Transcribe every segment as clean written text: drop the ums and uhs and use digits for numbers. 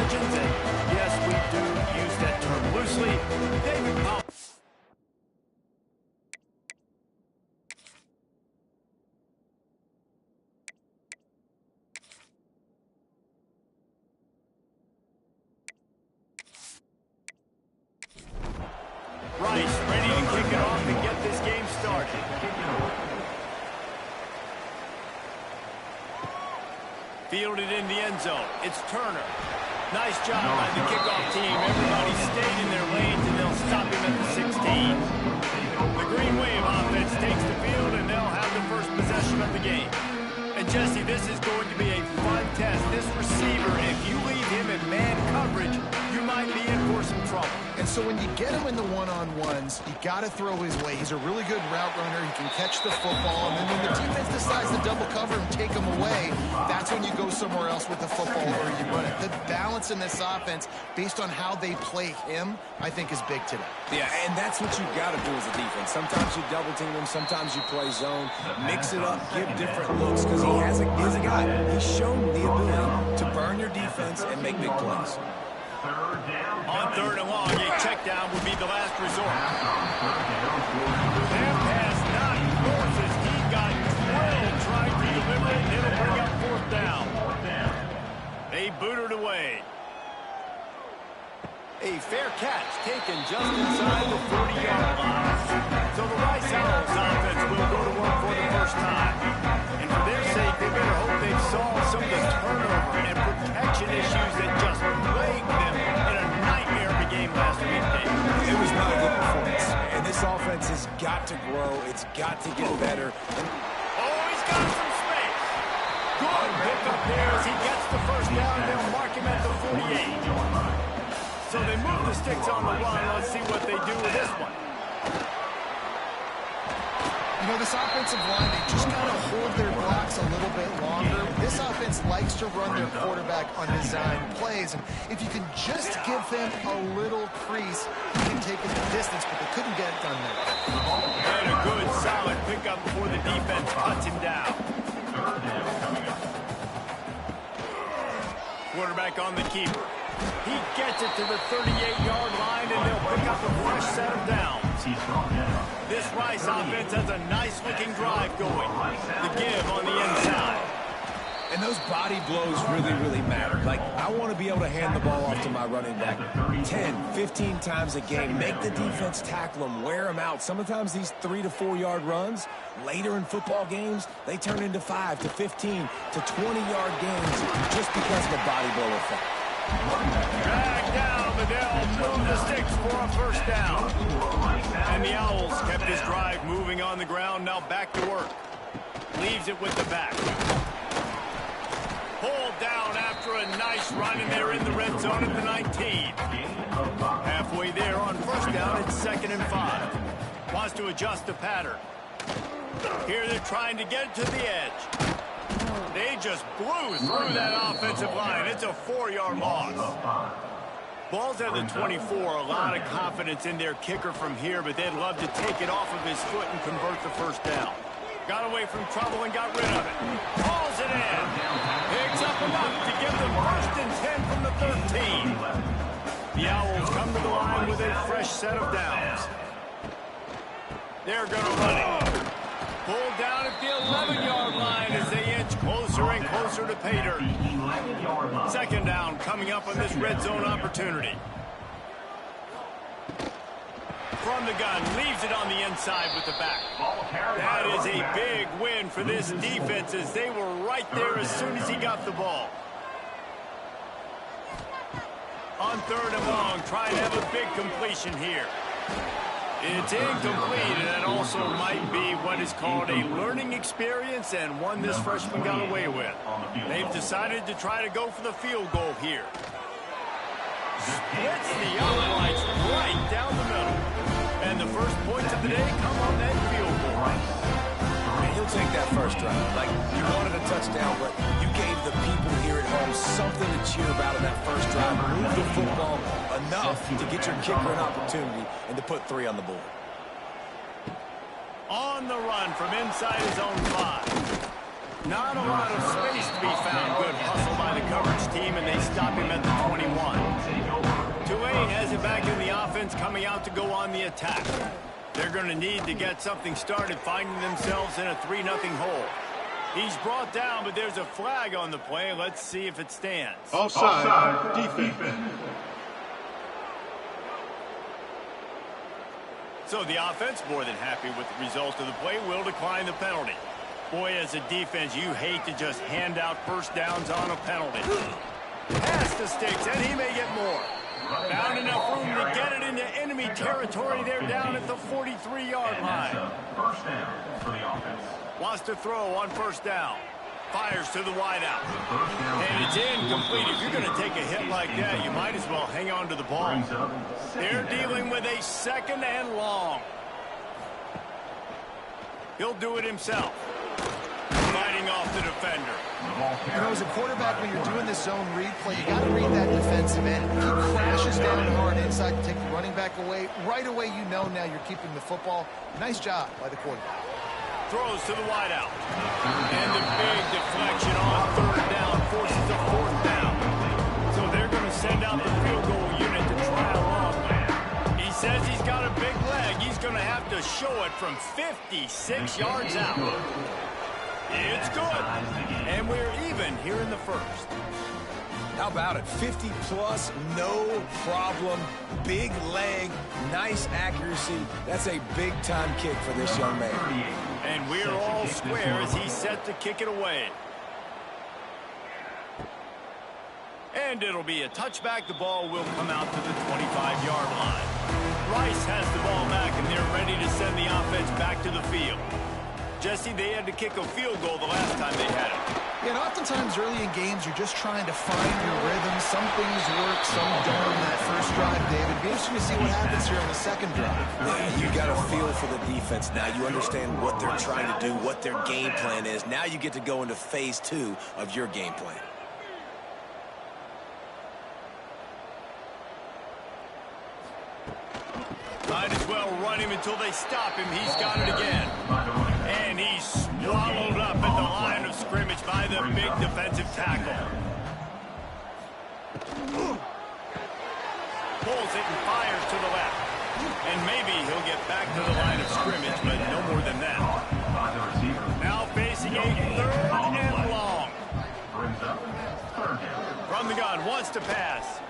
margins, and yes, we do use that term loosely. David Powell. Rice ready to kick it off and get this game started. Fielded in the end zone. It's Turner. Nice job by the kickoff team. Everybody stayed in their lanes, and they'll stop him at the 16. The Green Wave offense takes the field, and they'll have the first possession of the game. And, Jesse, this is going to be a fun test. This receiver, if you leave him in man coverage, you might be in for some trouble. And so when you get him in the one-on-ones, you got to throw his way. He's a really good route runner. He can catch the football. And then when the defense decides to double cover and take him away, that's when you go somewhere else with the football or you run it. The balance in this offense, based on how they play him, I think is big today. Yeah, and that's what you got to do as a defense. Sometimes you double team him. Sometimes you play zone. Mix it up. Give different looks because he's a guy. He's shown the ability to burn your defense and make big plays. On third and long, a check down would be the last resort. That pass not forced as he got drilled trying to deliver it, and it'll bring up fourth down. They booted away. A fair catch taken just inside the 40-yard line. So the Rice Owls offense will go to work for the first time. And for their sake, they better hope they've solved some of the turnover and protection issues that just plagued them in a nightmare of a game last week. It was not a good performance. And this offense has got to grow. It's got to get better. Oh, he's got some space. Good pickup there as he gets the first down. They'll mark him at the 48. So they move the sticks on the run. Let's see what they do with this one. You know, this offensive line, they just got to hold their blocks a little bit longer. This offense likes to run their quarterback on design plays. And if you can just give them a little crease, you can take it the distance, but they couldn't get it done there. And a good, solid pickup before the defense cuts him down. Quarterback on the keeper. He gets it to the 38-yard line, and they'll pick up a fresh set of downs. This Rice offense has a nice-looking drive going. The give on the inside. And those body blows really, really matter. Like, I want to be able to hand the ball off to my running back 10, 15 times a game. Make the defense tackle them, wear them out. Sometimes these 3 to 4 yard runs, later in football games, they turn into 5 to 15 to 20-yard games just because of the body blow effect. Drag down, but they'll move the sticks for a first down. And the Owls kept this drive moving on the ground, now back to work. Leaves it with the back. Pulled down after a nice run, and they're in the red zone at the 19. Halfway there on first down, it's 2nd and 5. Wants to adjust the pattern. Here they're trying to get it to the edge. They just blew through that offensive line. It's a 4-yard loss. Ball's at the 24. A lot of confidence in their kicker from here, but they'd love to take it off of his foot and convert the first down. Got away from trouble and got rid of it. Hauls it in. Picks up enough to give them 1st and 10 from the 13. The Owls come to the line with a fresh set of downs. They're going to run it. Pulled down at the 11-yard line as they inch closer and closer to pay dirt. 2nd down coming up on this red zone opportunity. From the gun, leaves it on the inside with the back. That is a big win for this defense as they were right there as soon as he got the ball. On 3rd and long, trying to have a big completion here. It's incomplete, and that also might be what is called a learning experience and one this freshman got away with. They've decided to try to go for the field goal here. Splits the uprights right down the middle. And the first points of the day come on that field goal. And he'll take that first drive. Like, you wanted a touchdown, but you gave the people here at home something to cheer about in that first drive. Move the football enough to get your kicker an opportunity and to put 3 on the board. On the run from inside his own 5. Not a lot of space to be found. Good hustle by the coverage team, and they stop him at the 21. Tulane has it back in the offense, coming out to go on the attack. They're going to need to get something started, finding themselves in a 3-0 hole. He's brought down, but there's a flag on the play. Let's see if it stands. Offside, defense. So the offense, more than happy with the result of the play, will decline the penalty. Boy, as a defense, you hate to just hand out first downs on a penalty. Pass the sticks, and he may get more. Found enough room to get it into enemy territory. They're down at the 43-yard line. First down for the offense. Wants to throw on first down. Fires to the wideout. And it's incomplete. If you're going to take a hit like that, you might as well hang on to the ball. They're dealing with a second and long. He'll do it himself. Fighting off the defender. You know, as a quarterback, when you're doing this zone read play, you got to read that defensive end. He crashes down hard inside to take the running back away. Right away, you know now you're keeping the football. Nice job by the quarterback. Throws to the wideout. And the big deflection on third down forces a fourth down. So they're going to send out the field goal unit to try a long way. He says he's got a big leg. He's going to have to show it from 56 yards out. It's good. And we're even here in the first. How about it? 50-plus, no problem. Big leg, nice accuracy. That's a big-time kick for this young man. And we're all square as he's set to kick it away. And it'll be a touchback. The ball will come out to the 25-yard line. Rice has the ball back, and they're ready to send the offense back to the field. Jesse, they had to kick a field goal the last time they had it. Yeah, and oftentimes early in games, you're just trying to find your rhythm. Some things work, some don't on that first drive, David. It'd be interesting to see what happens here on the second drive. Yeah, you got a feel for the defense now. You understand what they're trying to do, what their game plan is. Now you get to go into phase 2 of your game plan. Might as well run him until they stop him. He's got it again. And he's swallowed up at the line of scrimmage by the big defensive tackle. Pulls it and fires to the left. And maybe he'll get back to the line of scrimmage, but no more than that. Now facing a third and long. From the gun, wants to pass.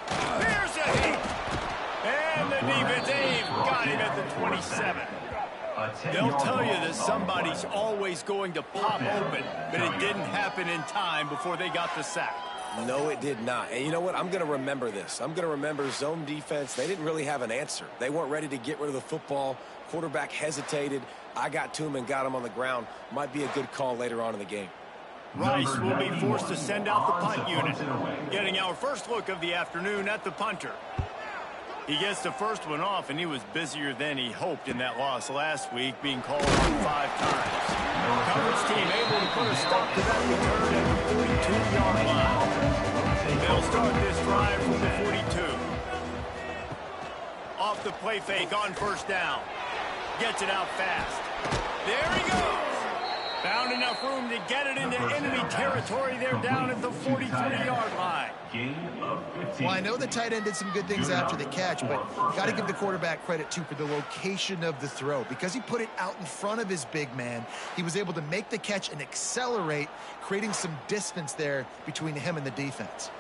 Here's a hit. And the defense got him at the 27. They'll tell you that somebody's always going to pop open, but it didn't happen in time before they got the sack. No, it did not. And you know what? I'm going to remember this. I'm going to remember zone defense. They didn't really have an answer. They weren't ready to get rid of the football. Quarterback hesitated. I got to him and got him on the ground. Might be a good call later on in the game. Rice will be forced to send out the punt unit. Getting our first look of the afternoon at the punter. He gets the first one off, and he was busier than he hoped in that loss last week, being called on 5 times. Coverage team able to put a stop to that return at the 42-yard line. They'll start this drive from the 42. Off the play fake on first down. Gets it out fast. There he goes. Found enough room to get it into enemy territory. They're down at the 43-yard line. Well, I know the tight end did some good things after the catch, but got to give the quarterback credit, too, for the location of the throw. Because he put it out in front of his big man, he was able to make the catch and accelerate, creating some distance there between him and the defense.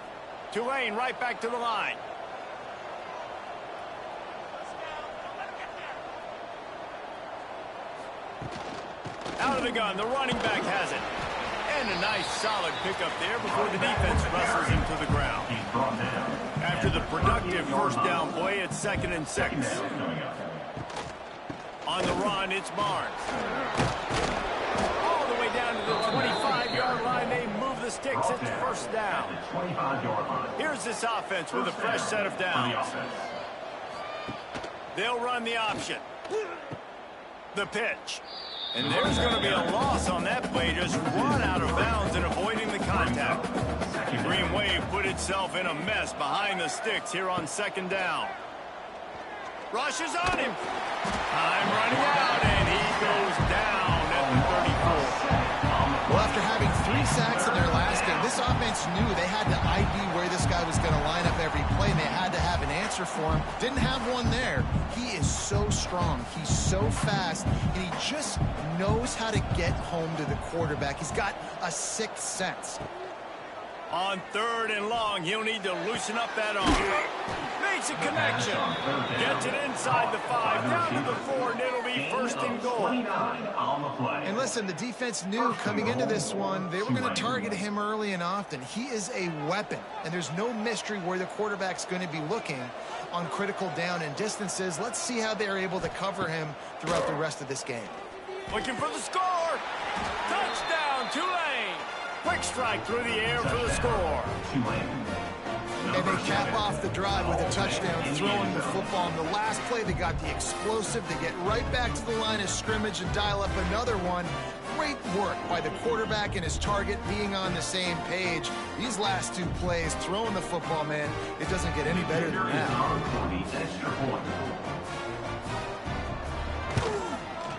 Tulane right back to the line. Out of the gun, the running back has it. And a nice solid pickup there before the defense wrestles him to the ground. After the productive first down play, it's 2nd and 6. On the run, it's Barnes. All the way down to the 25-yard line, they move the sticks. It's first down. Here's this offense with a fresh set of downs. They'll run the option. The pitch. And there's going to be a loss on that play. Just run out of bounds and avoiding the contact. Green Wave put itself in a mess behind the sticks here on 2nd down. Rushes on him. Time running out, and he goes down at the 34. Well, after having 3 knew they had to ID where this guy was going to line up every play, and they had to have an answer for him. Didn't have one there. He is so strong. He's so fast, and he just knows how to get home to the quarterback. He's got a sixth sense. On 3rd and long, he'll need to loosen up that arm. Makes a connection. Gets it inside the 5, down to the 4, and it'll be 1st and goal. And listen, the defense knew coming into this one, they were going to target him early and often. He is a weapon, and there's no mystery where the quarterback's going to be looking on critical down and distances. Let's see how they're able to cover him throughout the rest of this game. Looking for the score. Touchdown, Tulane. Quick strike through the air for the score. And they cap off the drive with a touchdown, throwing the football. On the last play, they got the explosive. They get right back to the line of scrimmage and dial up another one. Great work by the quarterback and his target being on the same page. These last 2 plays, throwing the football, man, it doesn't get any better than that.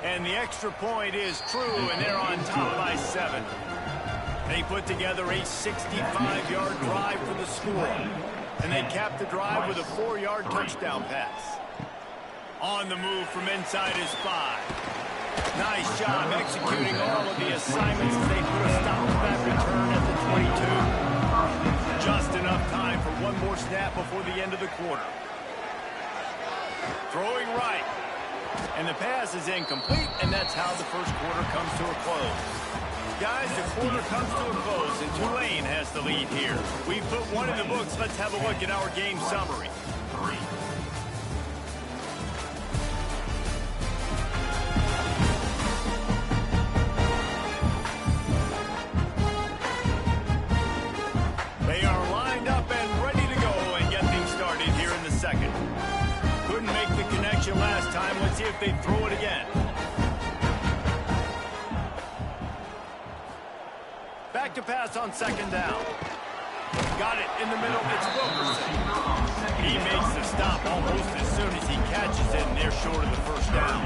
And the extra point is true, and they're on top by 7. They put together a 65-yard drive for the score, and they capped the drive with a 4-yard touchdown pass. On the move from inside his 5. Nice job executing all of the assignments as they put a stop to that return at the 22. Just enough time for one more snap before the end of the quarter. Throwing right. And the pass is incomplete, and that's how the first quarter comes to a close. Guys, the quarter comes to a close, and Tulane has the lead here. We've put one in the books. Let's have a look at our game summary. They are lined up and ready to go and get things started here in the second. Couldn't make the connection last time. Let's see if they throw it again. Back to pass on 2nd down. Got it in the middle. It's Wilkerson. He makes the stop almost as soon as he catches it, and they're short of the 1st down.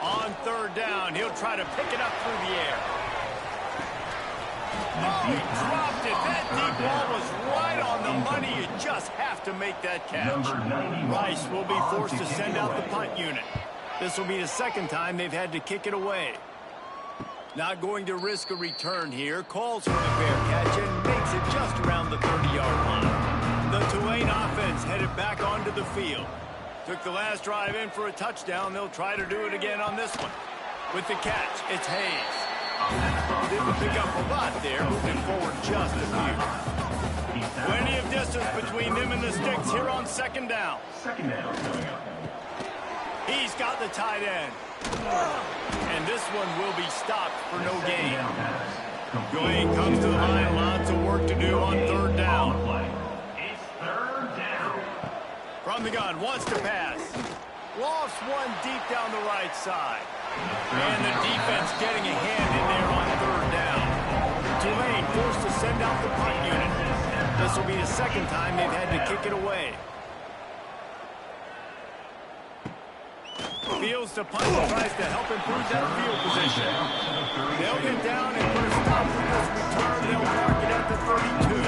On 3rd down, he'll try to pick it up through the air. Oh, he dropped it. That deep ball was right on the money. You just have to make that catch. Rice will be forced to send out the punt unit. This will be the 2nd time they've had to kick it away. Not going to risk a return here. Calls for the fair catch and makes it just around the 30-yard line. The Tulane offense headed back onto the field. Took the last drive in for a touchdown. They'll try to do it again on this one. With the catch, it's Hayes. Didn't pick up a lot there, moving forward just a few. Plenty of distance between them and the sticks here on 2nd down. He's got the tight end. And this one will be stopped for no gain. Tulane comes to the line. Lots of work to do on 3rd down. It's 3rd down. From the gun, wants to pass. Lofts one deep down the right side. And the defense getting a hand in there on 3rd down. Tulane forced to send out the punt unit. This will be the 2nd time they've had to kick it away. Fields to punt, tries to help improve that field position. They'll get down and put a stop to this return. They'll mark it at the 32.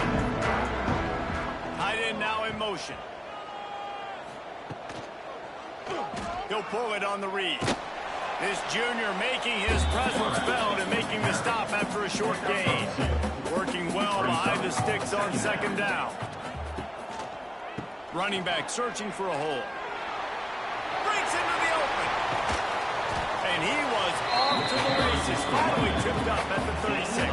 Tight end now in motion. He'll pull it on the read. This junior making his presence felt and making the stop after a short gain. Working well behind the sticks on 2nd down. Running back searching for a hole. Breaks into the open. And he was off to the races. Finally tipped up at the 36.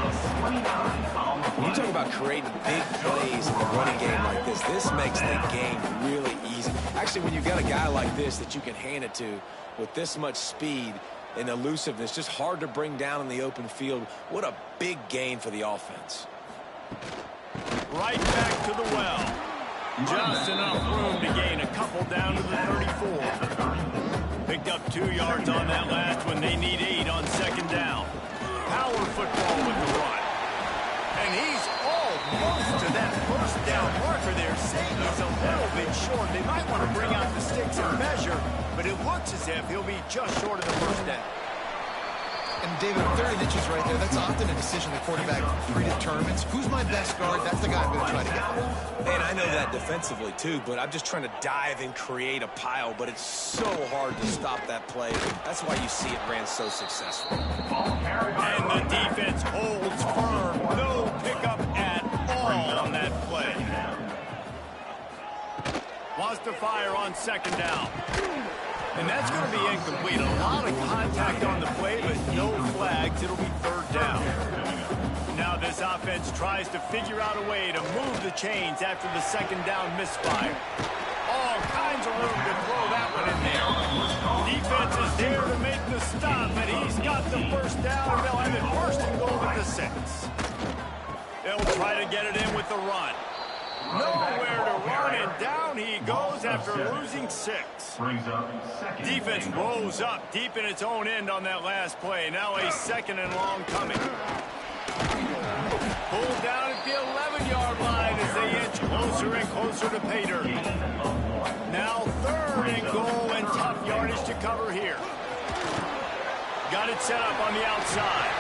When you talk about creating big plays in the running game like this makes the game really easy. Actually, when you've got a guy like this that you can hand it to with this much speed and elusiveness, just hard to bring down in the open field. What a big gain for the offense. Right back to the well. Just enough room to gain a couple down to the 34. Picked up 2 yards on that last one. They need 8 on 2nd down. Power football with the run. And he's almost to that 1st down marker there, saying he's a little bit short. They might want to bring out the sticks and measure, but it looks as if he'll be just short of the 1st down. And David, third and inches right there, that's often a decision the quarterback predetermines. Who's my best guard? That's the guy I'm going to try to get. And I know that defensively too, but I'm just trying to dive and create a pile, but it's so hard to stop that play. That's why you see it ran so successful. And the defense holds firm. No pickup at all on that play. Wants to fire on second down. And that's going to be incomplete. A lot of contact on the play, but no flags. It'll be third down. Now this offense tries to figure out a way to move the chains after the second down misfire. All kinds of room to throw that one in there. Defense is there to make the stop, and he's got the first down. They'll have it first and goal at the 6. They'll try to get it in with the run. Nowhere to run, and down he goes after losing 6. Defense rolls up deep in its own end on that last play. Now a second and long coming. Pulled down at the 11-yard line as they inch closer and closer to pay dirt. Now third and goal, and tough yardage to cover here. Got it set up on the outside.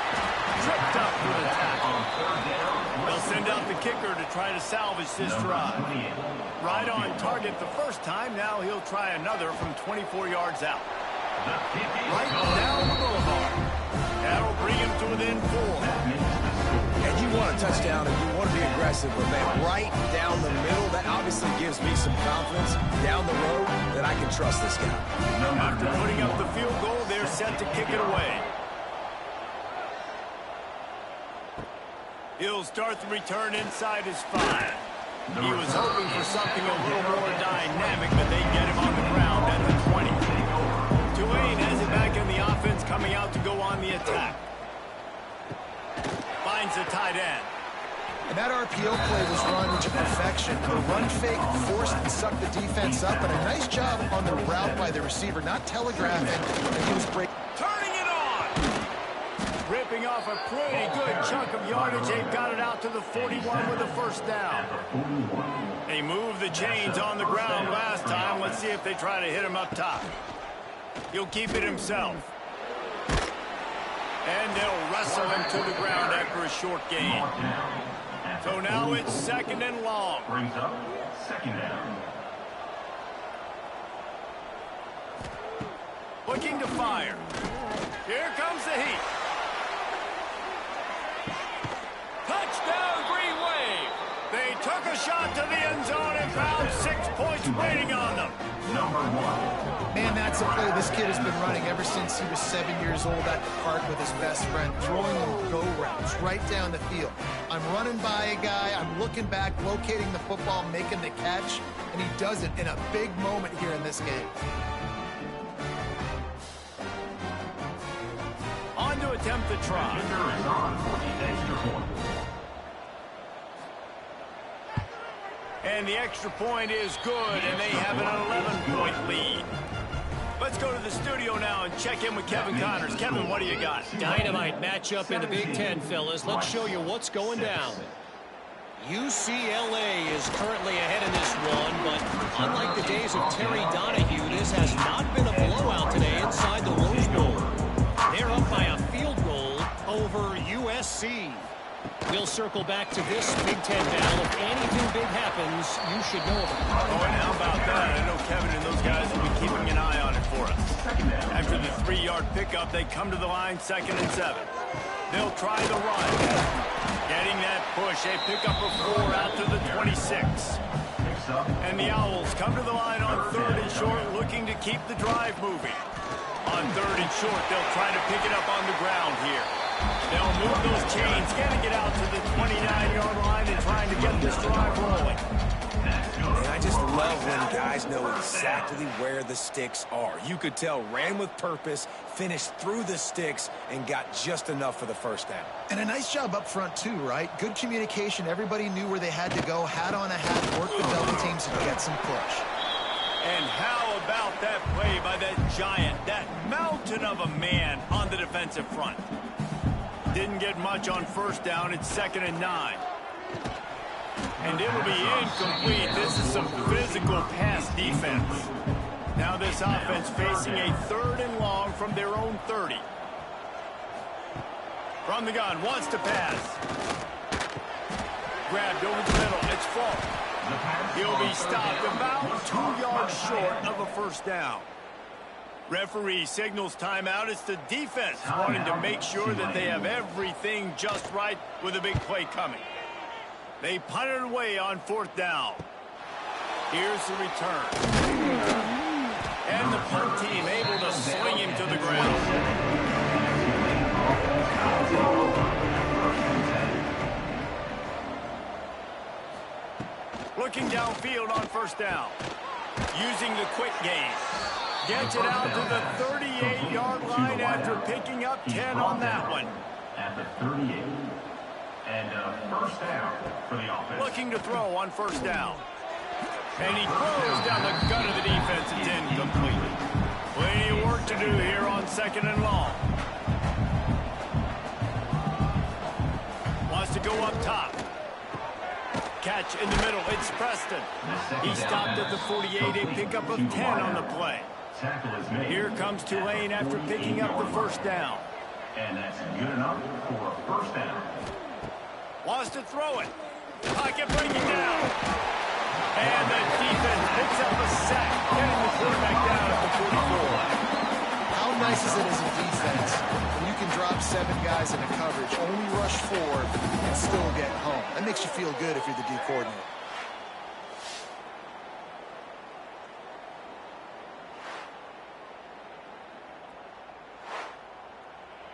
Tripped up for the tackle. They'll send out the kicker to try to salvage this drive. Right on target the first time. Now he'll try another from 24 yards out. Right down the boulevard. That'll bring him to within 4. And you want a touchdown and you want to be aggressive, but man, right down the middle, that obviously gives me some confidence down the road that I can trust this guy. After putting up the field goal, they're set to kick it away. He'll start the return inside his 5. He was hoping for something a little more dynamic, but they get him on the ground at the 20. Tulane has it back in the offense, coming out to go on the attack. Finds the tight end. And that RPO play was run to perfection. A run fake forced and sucked the defense up, and a nice job on the route by the receiver, not telegraphing, and he was breaking. Turning it on! Ripping off a pretty good chunk of yardage. They've got it out to the 41 with a first down. They moved the chains on the ground last time. Let's see if they try to hit him up top. He'll keep it himself. And they'll wrestle him to the ground after a short gain. So now it's second and long. Brings up second down. Looking to fire. Here comes the heat. Touchdown, Green Wave. They took a shot to the end zone and found 6 points waiting on them. Number 1. Man, that's a play this kid has been running ever since he was 7 years old at the park with his best friend, throwing them go routes right down the field. I'm running by a guy, I'm looking back, locating the football, making the catch, and he does it in a big moment here in this game. On to attempt the try. Defender is on for the extra point. And the extra point is good, and they have an 11-point lead. Let's go to the studio now and check in with Kevin Connors. Kevin, what do you got? Dynamite matchup in the Big Ten, fellas. Let's show you what's going down. UCLA is currently ahead in this one, but unlike the days of Terry Donahue, this has not been a blowout today inside the Rose Bowl. They're up by a field goal over USC. We'll circle back to this Big Ten battle. If anything big happens, you should know about it. Oh, and how about that? I know Kevin and those guys will be keeping an eye on it for us. After the 3-yard pickup, they come to the line, 2nd and 7. They'll try the run. Getting that push, a pickup of 4 out to the 26. And the Owls come to the line on 3rd and short, looking to keep the drive moving. On 3rd and short, they'll try to pick it up on the ground here. They'll move those chains, getting it out to the 29-yard line and trying to get this drive rolling. And I just love when guys know exactly where the sticks are. You could tell ran with purpose, finished through the sticks, and got just enough for the first down. And a nice job up front, too, right? Good communication. Everybody knew where they had to go, hat on a hat, work the double teams and get some push. And how about that play by that giant, that mountain of a man on the defensive front? Didn't get much on first down. It's 2nd and 9. And it'll be incomplete. This is some physical pass defense. Now this offense facing a 3rd and long from their own 30. From the gun, wants to pass. Grabbed over the middle. It's Falk. He'll be stopped about 2 yards short of a first down. Referee signals timeout. It's the defense wanting to make sure that they have everything just right with a big play coming. They punt it away on fourth down. Here's the return. And the punt team able to sling him to the ground. Looking downfield on first down. Using the quick game. Gets it out to the 38-yard line after picking up 10 on that one. At the 38. And first down for the offense. Looking to throw on first down. And he throws down the gut of the defense. It's incomplete. Plenty of work to do here on second and long. Wants to go up top. Catch in the middle. It's Preston. He stopped at the 48. A pickup of 10 on the play. Here comes Tulane after picking up the first down. And that's good enough for a first down. Wants to throw it. Pocket breaking down. And the defense picks up a sack, getting the quarterback down at the 44. How nice is it as a defense when you can drop 7 guys into coverage, only rush 4, and still get home? That makes you feel good if you're the D coordinator.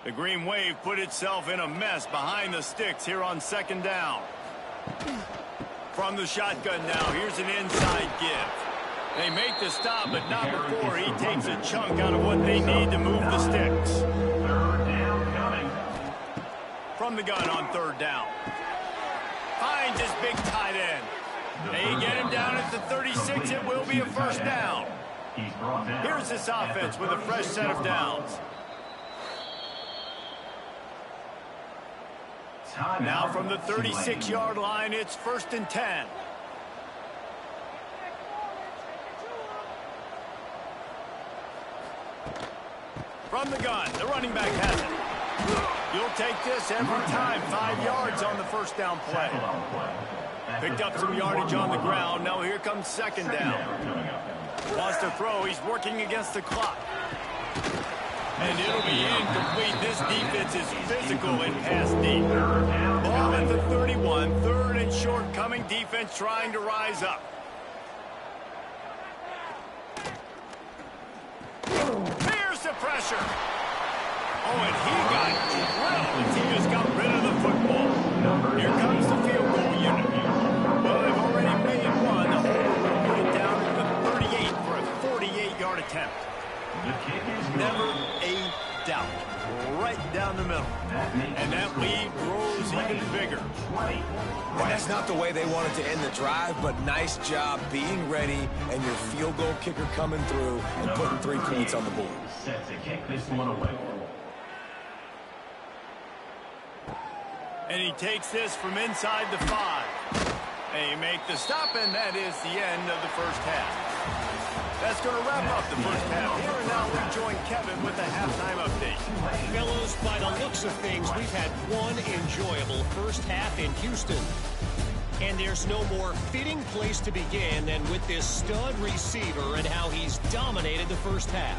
The Green Wave put itself in a mess behind the sticks here on second down. From the shotgun now, here's an inside give. They make the stop, but not before he takes a chunk out of what they need to move the sticks. Third down coming. From the gun on third down. Finds his big tight end. They get him down at the 36. It will be a first down. He's brought down. Here's this offense with a fresh set of downs. Now from the 36-yard line, it's first and 10. From the gun, the running back has it. You'll take this every time. 5 yards on the first down play. Picked up some yardage on the ground. Now here comes second down. Wants to throw. He's working against the clock. And it'll be incomplete. This defense is physical and pass deep. Ball at the 31. Third and short coming. Defense trying to rise up. Here's the pressure. Oh, and he got drilled. He just got rid of the football. Here comes the field goal unit. Well, they've already made one. The holder will put it down to the 38 for a 48-yard attempt. Never a doubt. Right down the middle. And that lead grows even bigger. And that's not the way they wanted to end the drive, but nice job being ready and your field goal kicker coming through and putting 3 points on the board. Set to kick this one away. And he takes this from inside the 5. They make the stop, and that is the end of the first half. That's going to wrap up the first half. Here and now we join Kevin with the halftime update. Fellows, by the looks of things, we've had one enjoyable first half in Houston. And there's no more fitting place to begin than with this stud receiver and how he's dominated the first half.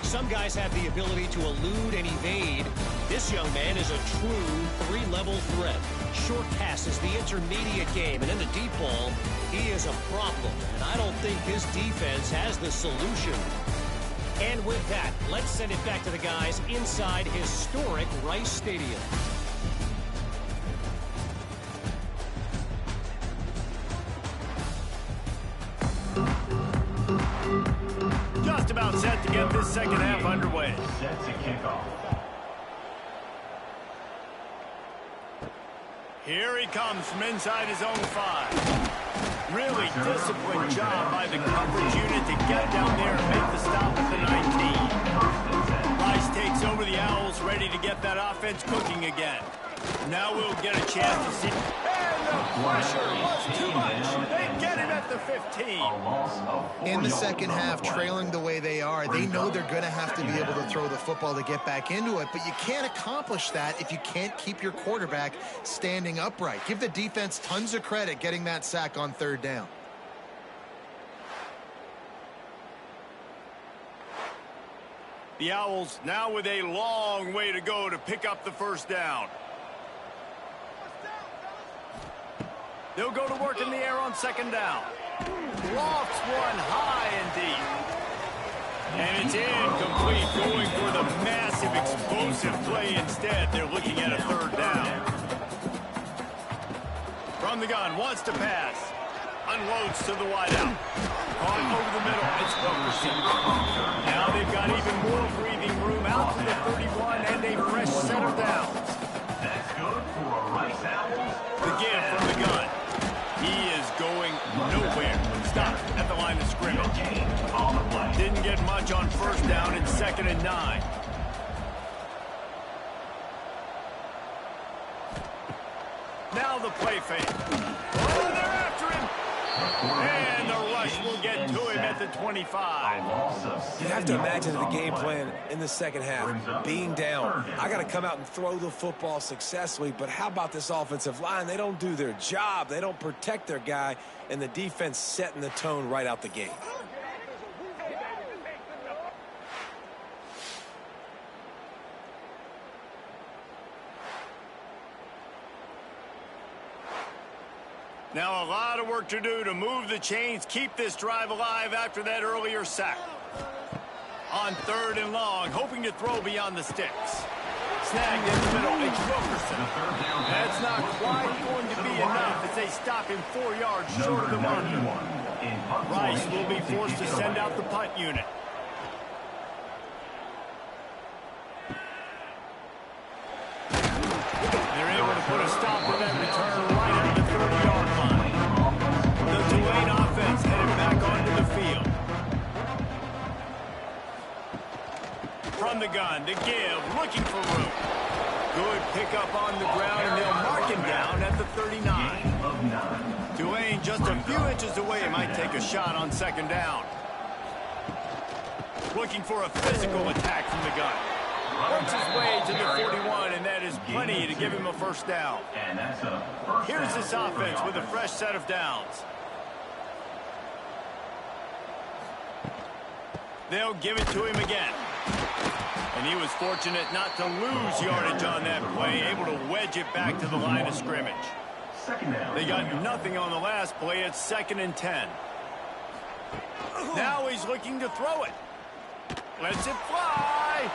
Some guys have the ability to elude and evade. This young man is a true 3-level threat. Short passes, the intermediate game, and in the deep ball, he is a problem. And I don't think his defense has the solution. And with that, let's send it back to the guys inside historic Rice Stadium. Just about set to get this second half underway. Set to kick off. Here he comes from inside his own 5. Really disciplined job by the coverage unit to get down there and make the stop at the 19. Rice takes over the Owls, ready to get that offense cooking again. Now we'll get a chance to see. And the pressure was too much. They get him at the 15. In the second half, trailing the way they are, they know they're going to have to be able to throw the football to get back into it, but you can't accomplish that if you can't keep your quarterback standing upright. Give the defense tons of credit getting that sack on third down. The Owls now with a long way to go to pick up the first down. They'll go to work in the air on second down. Lofts one high and deep. And it's incomplete, going for the massive explosive play instead. They're looking at a third down. From the gun, wants to pass. Unloads to the wideout. Caught over the middle. It's Wilkerson. Now they've got even more breathing room out to the 31 and a fresh set of downs. That's good for a Rice Owls. The give from the gun. He is going nowhere. Stopped at the line of scrimmage. Didn't get much on first down and 2nd and 9. Now the play fake. Oh, they're after him. And the rush will get to him at the 25. You have to imagine the game plan in the second half. Being down, I got to come out and throw the football successfully, but how about this offensive line? They don't do their job. They don't protect their guy, and the defense setting the tone right out the gate. Now a lot of work to do to move the chains, keep this drive alive after that earlier sack. On 3rd and long, hoping to throw beyond the sticks. Snagged in the middle, it's Wilkerson. That's not quite going to be enough as they stop him 4 yards short of the marker. Rice will be forced to send out the punt unit. They're able to put a stop to that return right at the 30-yard line. The Tulane offense headed back onto the field. From the gun, to give, looking for room. Good pickup on the ground, and they'll mark him down at the 39. Tulane just a few inches away, might take a shot on 2nd down. Looking for a physical attack from the gun. Works his way to the 41, and that is plenty to give him a first down. Here's this offense with a fresh set of downs. They'll give it to him again. And he was fortunate not to lose yardage on that play, able to wedge it back to the line of scrimmage. They got nothing on the last play. It's 2nd and 10. Now he's looking to throw it. Lets it fly.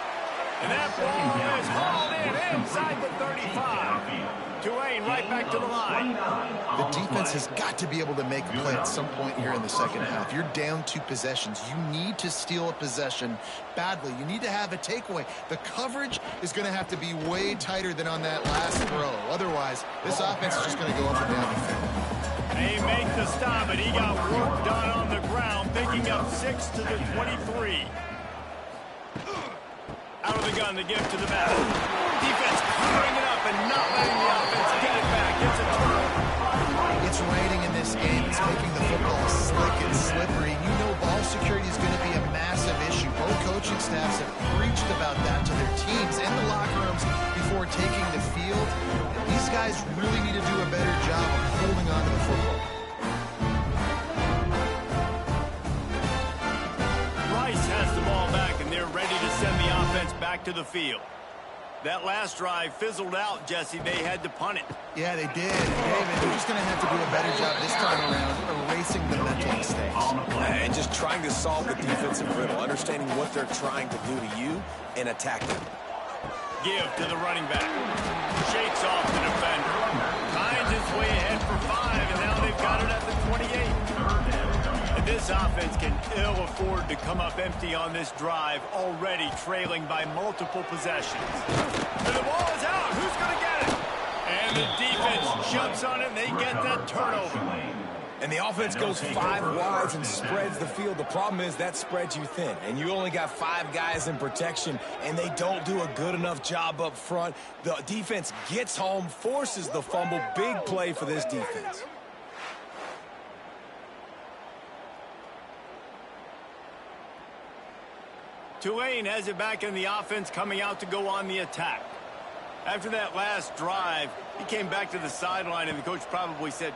And that ball is hauled in inside the 35. Tulane right back to the line. The defense has got to be able to make a play at some point here in the second half. You're down 2 possessions. You need to steal a possession badly. You need to have a takeaway. The coverage is going to have to be way tighter than on that last throw. Otherwise, this offense is just going to go up and down the field. They make the stop, and he got work done on the ground, picking up 6 to the 23. Out of the gun, the give to the back. Defense clearing it up and not letting the offense get it back. It's a turnover. It's raining in this game. It's making the football slick and slippery. You know ball security is going to be a massive issue. Both coaching staffs have preached about that to their teams and the locker rooms before taking the field. And these guys really need to do a better job of holding on to the football. Rice has the ball back, and they're ready to send the offense back to the field. That last drive fizzled out, Jesse. They had to punt it. Yeah, they did. And David, they're just going to have to do a better job this time around erasing the mental mistakes. And just trying to solve the defensive riddle, understanding what they're trying to do to you and attack them. Give to the running back. Shakes off the defender. Finds his way ahead for 5, and now they've got it at the 28. And this offense can ill afford to come up empty on this drive, already trailing by multiple possessions. And the ball is out. Who's going to get it? And the defense jumps on it, and they get that turnover. And the offense goes 5 wides and spreads the field. The problem is that spreads you thin, and you only got 5 guys in protection, and they don't do a good enough job up front. The defense gets home, forces the fumble. Big play for this defense. Tulane has it back in the offense, coming out to go on the attack. After that last drive, he came back to the sideline, and the coach probably said,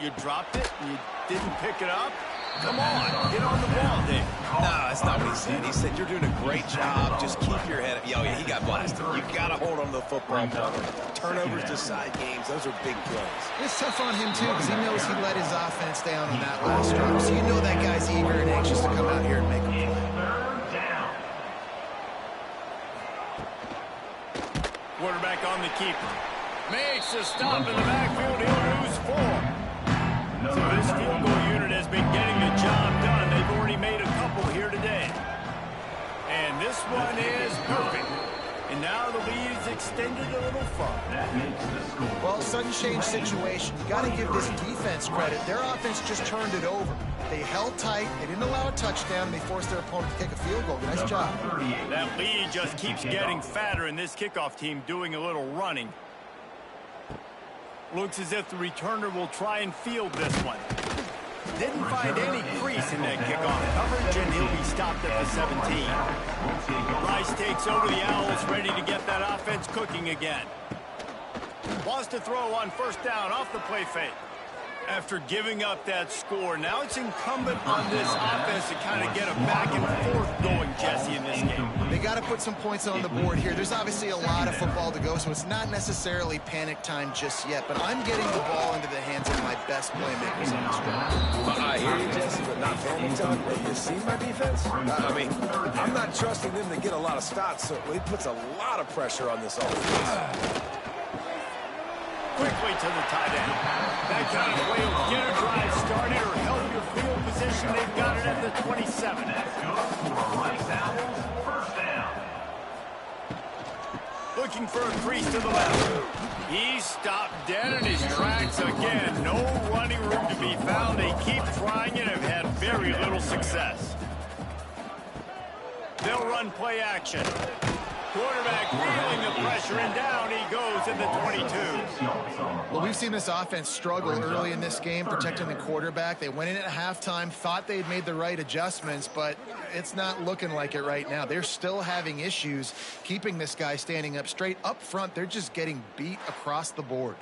"You dropped it? You didn't pick it up? Come on, get on the ball, Dave." No, that's not what he said. He said, "You're doing a great job. Just keep your head up." Oh, yeah, he got blasted. You got to hold on to the football. Turnovers decide games. Those are big plays. It's tough on him, too, because he knows he let his offense down on that last drive. So you know that guy's eager and anxious to come out here and make a play. Quarterback on the keeper. Makes a stop in the backfield. He'll lose 4. So this field goal unit has been getting the job done. They've already made a couple here today. And this one is perfect. And now the lead is extended a little further. Well, sudden change situation. You got to give this defense credit. Their offense just turned it over. They held tight. They didn't allow a touchdown. They forced their opponent to take a field goal. Nice job. That lead just keeps getting fatter, and this kickoff team doing a little running. Looks as if the returner will try and field this one. Didn't find any crease in that kickoff coverage, and he'll be stopped at the 17. Rice takes over the Owls, ready to get that offense cooking again. Wants to throw on first down off the play fake. After giving up that score, now it's incumbent on this offense to kind of get a back and forth going, Jesse, in this game. They got to put some points on the board here. There's obviously a lot of football to go, so it's not necessarily panic time just yet, but I'm getting the ball into the hands of my best playmakers on this drive. I hear you, Jesse, but not panic time. You see my defense? I mean, I'm not trusting them to get a lot of stops, so it puts a lot of pressure on this offense. Quickly to the tight end. That kind of play will get a drive started or help your field position. They've got it at the 27. First down. Looking for a crease to the left. He's stopped dead in his tracks again. No running room to be found. They keep trying it and have had very little success. They'll run play action. Quarterback feeling the pressure, and down he goes in the 22. Well, we've seen this offense struggle early in this game, protecting the quarterback. They went in at halftime, thought they'd made the right adjustments, but it's not looking like it right now. They're still having issues keeping this guy standing up straight. Up front, they're just getting beat across the board.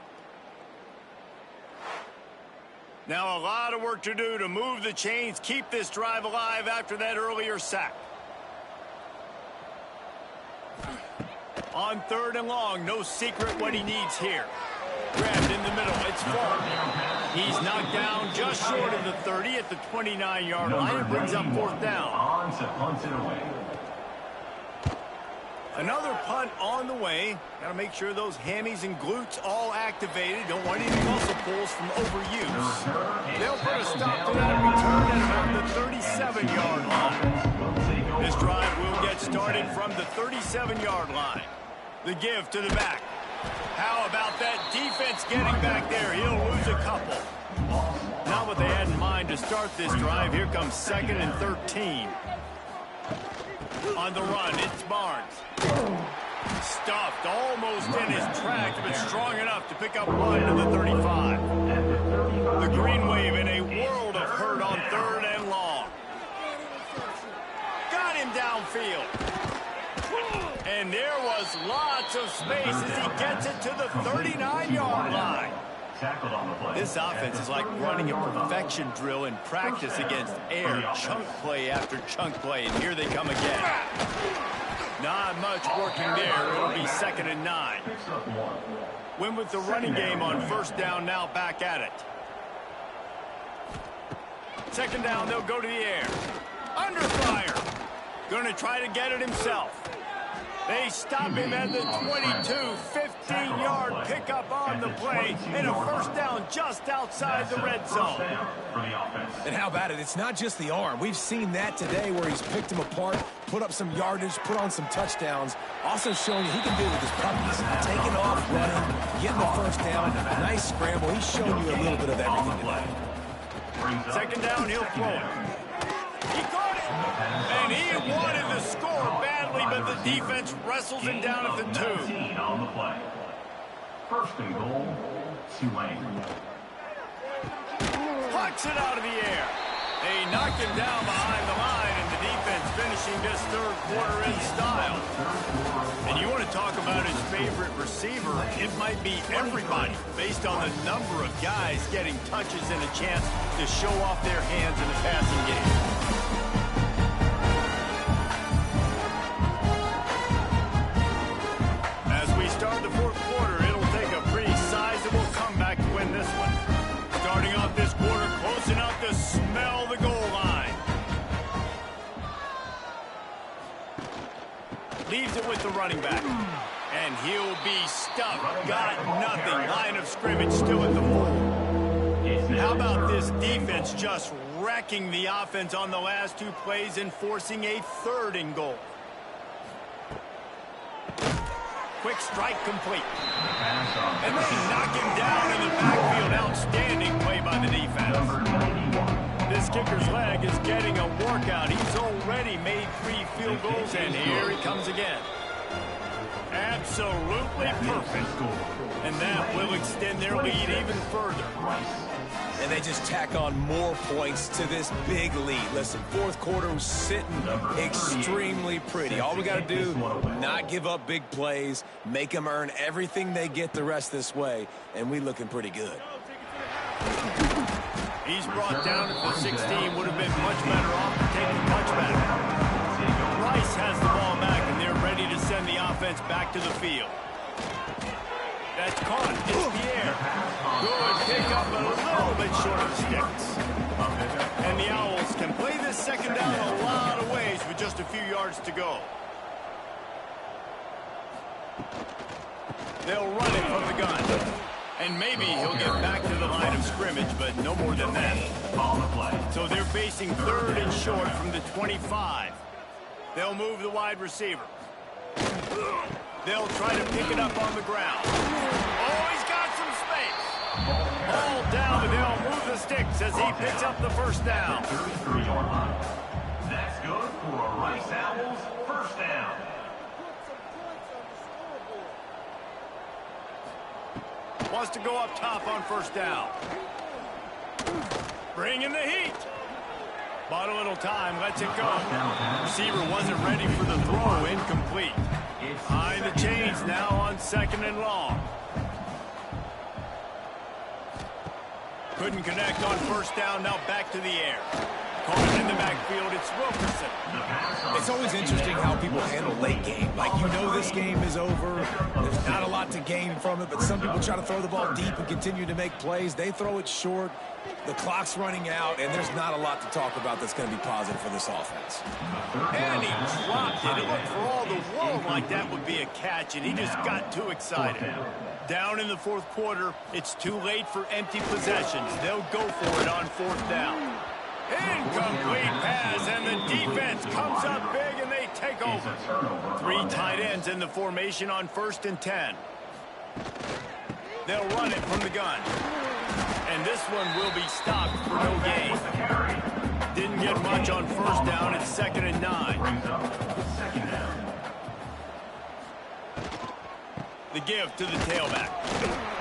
Now a lot of work to do to move the chains, keep this drive alive after that earlier sack. On 3rd and long, no secret what he needs here. Grabbed in the middle, it's Ford. He's knocked down just short of the 30 at the 29-yard line. It brings up 4th down. On to punt it away. Another punt on the way. Got to make sure those hammies and glutes all activated. Don't want any muscle pulls from overuse. They'll put a stop to that return at about the 37-yard line. This drive will get started from the 37-yard line. The give to the back. How about that defense getting back there? He'll lose a couple. Not what they had in mind to start this drive. Here comes 2nd and 13. On the run, it's Barnes. Stuffed almost in his tracks, but strong enough to pick up 1 to the 35. The Green Wave in a world of hurt on 3rd and long. Got him downfield. And there was lots of space as he gets it to the 39-yard line. This offense is like running a perfection drill in practice against air. Chunk play after chunk play, and here they come again. Not much working there. It'll be 2nd and 9. Win with the running game on 1st down, now back at it. 2nd down, they'll go to the air. Under fire. Going to try to get it himself. They stop him at the 22, 15-yard pickup on the play, and a 1st down just outside the red zone. And how about it? It's not just the arm. We've seen that today where he's picked him apart, put up some yardage, put on some touchdowns. Also showing you he can do it with his puppies. Taking off, running, getting the 1st down. Nice scramble. He's shown you a little bit of everything today. Second down, he'll throw it. He caught it. And he wanted the score badly, but the defense wrestles him down at the 2. On the play. First and goal, Tulane. Pucks it out of the air. They knock him down behind the line, and the defense finishing this third quarter in style. And you want to talk about his favorite receiver, it might be everybody, based on the number of guys getting touches and a chance to show off their hands in the passing game. As we start the fourth quarter, it'll take a pretty sizable comeback to win this one. Starting off this quarter close enough to smell the goal line. Leaves it with the running back. And he'll be stuffed. Got nothing. Line of scrimmage still at the 4. How about this defense just wrecking the offense on the last 2 plays and forcing a 3rd and goal. Quick strike complete. And they knock him down in the backfield. Outstanding play by the defense. This kicker's leg is getting a workout. He's already made 3 field goals, and here he comes again. Absolutely perfect. And that will extend their lead even further. And they just tack on more points to this big lead. Listen, fourth quarter was sitting extremely pretty. All we got to do, not give up big plays, make them earn everything they get the rest this way, and we looking pretty good. He's brought down at the 16. Would have been much better off to take the touchback. Rice has the ball back, and they're ready to send the offense back to the field. That's caught. It's Pierre. Good pick up, but a little bit short of sticks. And the Owls can play this second down a lot of ways with just a few yards to go. They'll run it from the gun. And maybe he'll get back to the line of scrimmage, but no more than that. So they're facing 3rd and short from the 25. They'll move the wide receiver. They'll try to pick it up on the ground. Oh, he's got some space. Ball down, but they'll move the sticks as he picks up the first down. That's good for a Rice Owls first down. Wants to go up top on first down. Bringing the heat. Bought a little time, lets it go. Receiver wasn't ready for the throw, incomplete. Behind the chains now on 2nd and long. Couldn't connect on first down, now back to the air. Caught in the backfield, it's Wilkerson. It's always interesting how people handle late game. Like, you know this game is over. There's not a lot to gain from it, but some people try to throw the ball deep and continue to make plays. They throw it short. The clock's running out, and there's not a lot to talk about that's going to be positive for this offense. And he dropped it. It looked for all the world like that would be a catch, and he just got too excited. Down in the fourth quarter, it's too late for empty possessions. They'll go for it on 4th down. Incomplete pass, and the defense comes up big, and they take over. 3 tight ends in the formation on 1st and 10. They'll run it from the gun. And this one will be stopped for no gain. Didn't get much on first down. It's 2nd and 9. The give to the tailback.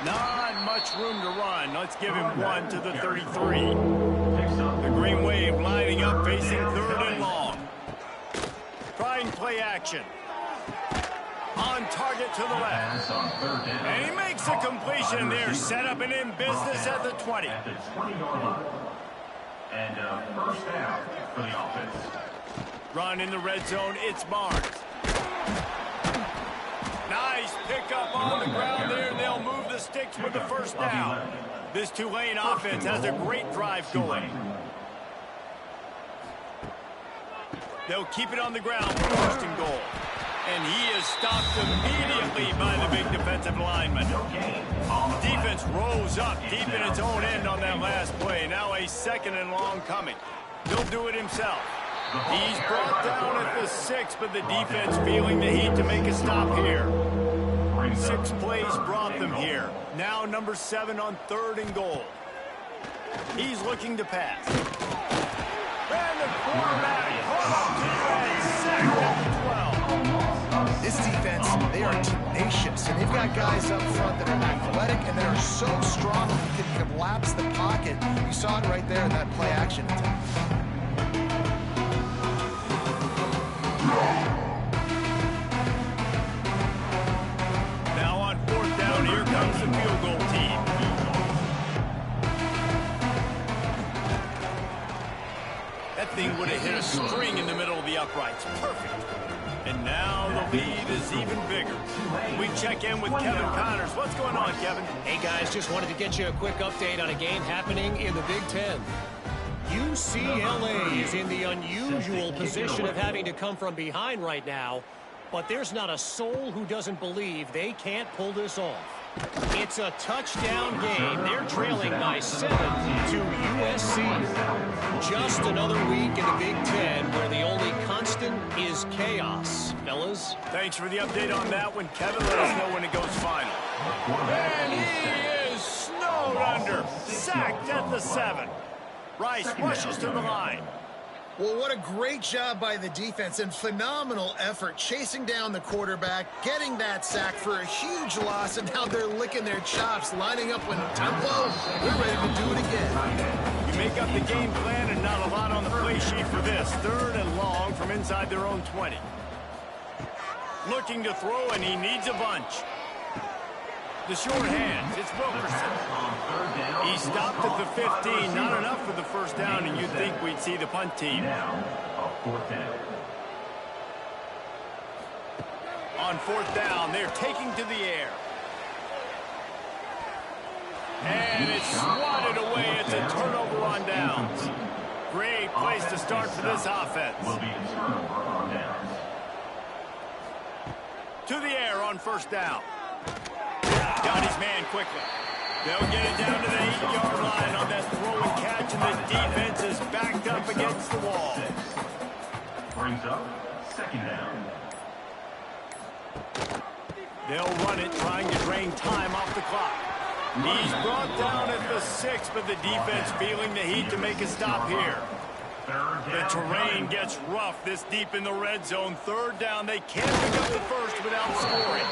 Not much room to run. Let's give him 1 to the 33. The Green Wave lining up, facing 3rd and long. Trying play action. On target to the left. And he makes a completion there. Set up and in business at the 20. At the 20-yard line. And first down for the offense. Run in the red zone. It's Barnes. Nice pickup on the ground there. They'll move the sticks with the first down. This Tulane offense has a great drive going. They'll keep it on the ground for 1st and goal. And he is stopped immediately by the big defensive lineman. Defense rose up deep in its own end on that last play. Now a 2nd and long coming. He'll do it himself. He's brought down at the 6, but the defense feeling the heat to make a stop here. 6 plays brought them here. Now number 7 on 3rd and goal. He's looking to pass. And the quarterback sacked at the 12. This defense, they are tenacious, and they've got guys up front that are athletic and that are so strong that you can collapse the pocket. You saw it right there in that play action attempt. Now on 4th down, here comes the field goal team. That thing would have hit a string in the middle of the uprights. Perfect. And now the lead is even bigger. We check in with Kevin Connors. What's going on, Kevin? Hey, guys, just wanted to get you a quick update on a game happening in the Big Ten. UCLA is in the unusual position of having to come from behind right now, but there's not a soul who doesn't believe they can't pull this off. It's a touchdown game. They're trailing by 7 to USC. Just another week in the Big Ten where the only constant is chaos. Fellas? Thanks for the update on that one, Kevin. Let us know when it goes final. And he is snowed under. Sacked at the 7. Rice rushes to the line. Well, what a great job by the defense and phenomenal effort chasing down the quarterback, getting that sack for a huge loss, and now they're licking their chops, lining up with tempo. They're ready to do it again. You make up the game plan and not a lot on the play sheet for this. 3rd and long from inside their own 20. Looking to throw, and he needs a bunch. The short hands, it's Wilkerson. He stopped at the 15, not enough for the first down, and you'd think we'd see the punt team. On 4th down, they're taking to the air. And it's swatted away. It's a turnover on downs. Great place to start for this offense. To the air on 1st down. Got his man quickly. They'll get it down to the 8-yard line on that throw and catch, and the defense is backed up against the wall. Brings up 2nd down. They'll run it, trying to drain time off the clock. He's brought down at the 6, but the defense feeling the heat to make a stop here. The terrain gets rough this deep in the red zone. 3rd down, they can't pick up the first without scoring.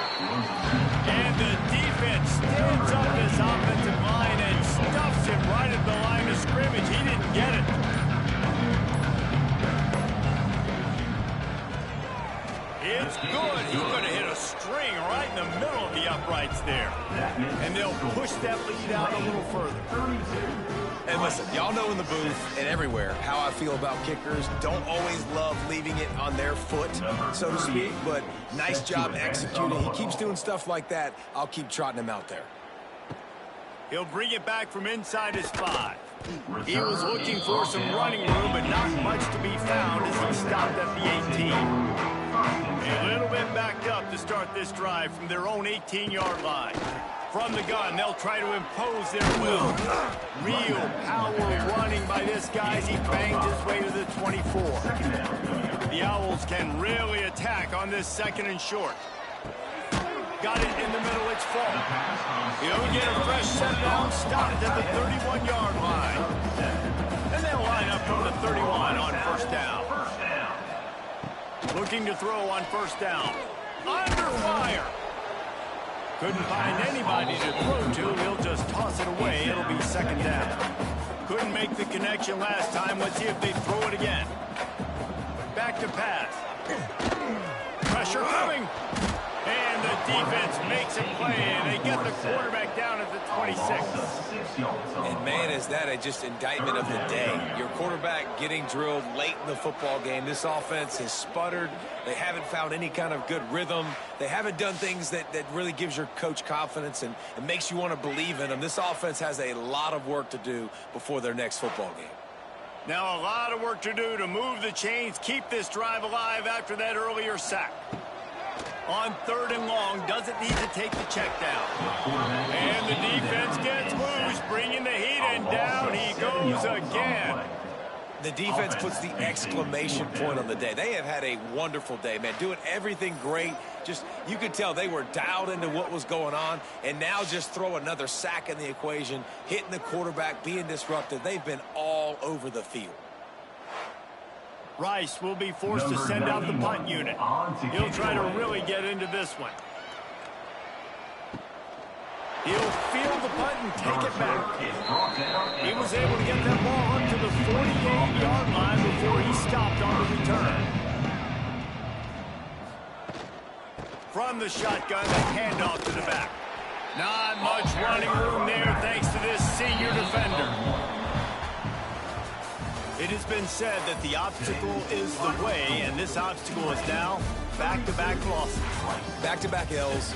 And the defense stands up this offensive line and stuffs him right at the line of scrimmage. He didn't get it. It's good. He's going to hit a string right in the middle of the uprights there. And they'll push that lead out a little further. And listen, y'all know in the booth and everywhere how I feel about kickers. Don't always love leaving it on their foot, so to speak, but nice job executing. He keeps doing stuff like that. I'll keep trotting him out there. He'll bring it back from inside his 5. He was looking for some running room, but not much to be found as he stopped at the 18. A little bit backed up to start this drive from their own 18-yard line. From the gun, they'll try to impose their will. Real power running by this guy as he bangs his way to the 24. The Owls can really attack on this 2nd and short. Got it in the middle, it's Falk. He'll get a fresh set down, stopped at the 31-yard line. And they'll line up from the 31 on 1st down. Looking to throw on 1st down. Under fire. Couldn't find anybody to throw to. He'll just toss it away. It'll be 2nd down. Couldn't make the connection last time. Let's see if they throw it again. Back to pass. Pressure coming. And the defense makes a play, and they get the quarterback down at the 26. And, man, is that a just indictment of the day. Your quarterback getting drilled late in the football game. This offense has sputtered. They haven't found any kind of good rhythm. They haven't done things that really gives your coach confidence and makes you want to believe in them. This offense has a lot of work to do before their next football game. Now a lot of work to do to move the chains, keep this drive alive after that earlier sack. On 3rd and long, doesn't need to take the check down. And the defense gets loose, bringing the heat, and down he goes again. The defense puts the exclamation point on the day. They have had a wonderful day, man, doing everything great, Just, you could tell they were dialed into what was going on, and now just throw another sack in the equation, hitting the quarterback, being disruptive. They've been all over the field. Rice will be forced to send out the punt unit. He'll try to really get into this one. He'll field the punt and take it back. He was able to get that ball up to the 48-yard line before he stopped on the return. From the shotgun, a handoff to the back. Not much running room there thanks to this senior defender. It has been said that the obstacle is the way, and this obstacle is now back-to-back losses. Back-to-back L's.